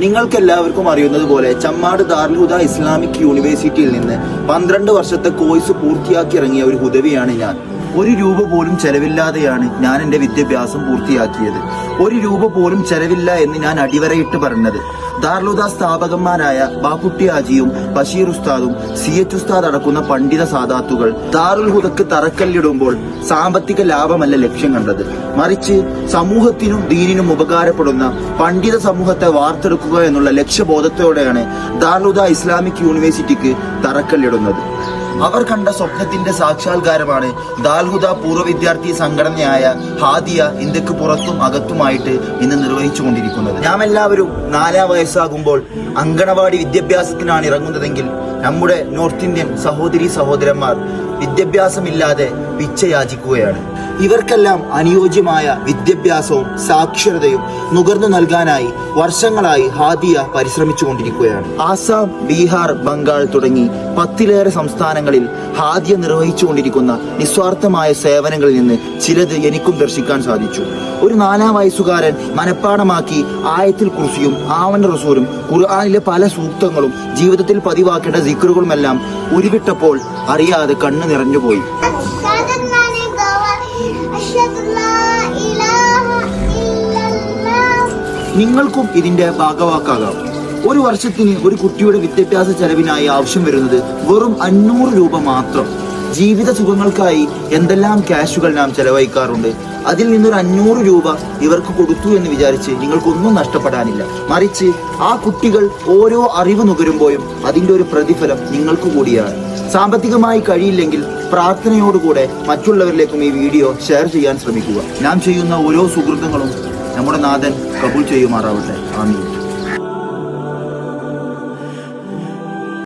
നിങ്ങൾക്കെല്ലാവർക്കും അറിയുന്നത് പോലെ ചമ്മാട് ദാറുൽ ഹുദ ഇസ്ലാമിക് യൂണിവേഴ്സിറ്റിയിൽ നിന്ന് 12 വർഷത്തെ കോഴ്സ് പൂർത്തിയാക്കി ഇറങ്ങിയ ഒരു ഹുദവിയാണ് ഞാൻ. 1 രൂപ പോലും ചെലവില്ലാതെയാണ് ഞാൻ എൻ്റെ വിദ്യാഭ്യാസം പൂർത്തിയാക്കിയത്. 1 രൂപ പോലും ചെലവില്ല എന്ന് ഞാൻ അടിവരയിട്ട് പറഞ്ഞത്. ദാറുൽ ഹുദ സ്ഥാപകന്മാരായ ബാക്കുട്ടി ഹാജിയും ബഷീർ ഉസ്താദും CH ഉസ്താദ് അടക്കുന്ന പണ്ഡിത സാദാത്തുകൾ ദാറുൽ ഹുദക്ക് തറക്കല്ലിടുമ്പോൾ സാമ്പത്തിക ലാഭമല്ല ലക്ഷ്യം കണ്ടത്, മറിച്ച് സമൂഹത്തിനും ദീനിനും ഉപകാരപ്പെടുന്ന പണ്ഡിത സമൂഹത്തെ വാർത്തെടുക്കുക എന്നുള്ള ലക്ഷ്യബോധത്തോടെയാണ് ദാറുൽ ഹുദ ഇസ്ലാമിക് യൂണിവേഴ്സിറ്റിക്ക് തറക്കല്ലിടുന്നത്. അവർ കണ്ട സ്വപ്നത്തിന്റെ സാക്ഷാത്കാരമാണ് ദാറുൽ ഹുദ പൂർവ്വ വിദ്യാർത്ഥി സംഘടനയായ ഹാദിയ ഇന്ത്യക്ക് പുറത്തും അകത്തുമായിട്ട് ഇന്ന് നിർവഹിച്ചുകൊണ്ടിരിക്കുന്നത്. നാം എല്ലാവരും 4 വയസ്സാകുമ്പോൾ അങ്കണവാടി വിദ്യാഭ്യാസത്തിനാണ് ഇറങ്ങുന്നതെങ്കിൽ നമ്മുടെ നോർത്ത് ഇന്ത്യൻ സഹോദരി സഹോദരന്മാർ വിദ്യാഭ്യാസമില്ലാതെ പിച്ചയാചിക്കുകയാണ്. ഇവർക്കെല്ലാം അനുയോജ്യമായ വിദ്യാഭ്യാസവും സാക്ഷരതയും നുകർന്നു നൽകാനായി വർഷങ്ങളായി ഹാദിയ പരിശ്രമിച്ചുകൊണ്ടിരിക്കുകയാണ്. ആസാം, ബീഹാർ, ബംഗാൾ തുടങ്ങി 10ലേറെ സംസ്ഥാനങ്ങളിൽ ഹാദിയ നിർവഹിച്ചുകൊണ്ടിരിക്കുന്ന നിസ്വാർത്ഥമായ സേവനങ്ങളിൽ നിന്ന് ചിലത് എനിക്കും ദർശിക്കാൻ സാധിച്ചു. ഒരു 4 വയസ്സുകാരൻ മനഃപ്പാഠമാക്കി ആയത്തിൽ കുർസിയും ആവന റസൂലും ഖുർആനിലെ പല സൂക്തങ്ങളും ജീവിതത്തിൽ പതിവാക്കേണ്ട സിക്റുകളുമെല്ലാം ഉരുവിട്ടപ്പോൾ അറിയാതെ കണ്ണു നിറഞ്ഞുപോയി. നിങ്ങൾക്കും ഇതിന്റെ ഭാഗവാക്കാകാം. 1 വർഷത്തിന് ഒരു കുട്ടിയുടെ വിദ്യാഭ്യാസ ചെലവിനായി ആവശ്യം വരുന്നത് വെറും 500 രൂപ മാത്രം. ജീവിത സുഖങ്ങൾക്കായി എന്തെല്ലാം ക്യാഷുകൾ നാം ചെലവഴിക്കാറുണ്ട്. അതിൽ നിന്നൊരു 500 രൂപ ഇവർക്ക് കൊടുത്തു എന്ന് വിചാരിച്ച് നിങ്ങൾക്കൊന്നും നഷ്ടപ്പെടാനില്ല, മറിച്ച് ആ കുട്ടികൾ ഓരോ അറിവ് നുകരുമ്പോഴും അതിന്റെ ഒരു പ്രതിഫലം നിങ്ങൾക്ക് കൂടിയാണ്. സാമ്പത്തികമായി കഴിയില്ലെങ്കിൽ പ്രാർത്ഥനയോടുകൂടെ മറ്റുള്ളവരിലേക്കും ഈ വീഡിയോ ഷെയർ ചെയ്യാൻ ശ്രമിക്കുക. നാം ചെയ്യുന്ന ഓരോ സുഹൃത്തുക്കളും നമ്മുടെ നാഥൻ കബൂൽ ചെയ്യുമാറാവട്ടെ. ആമീൻ.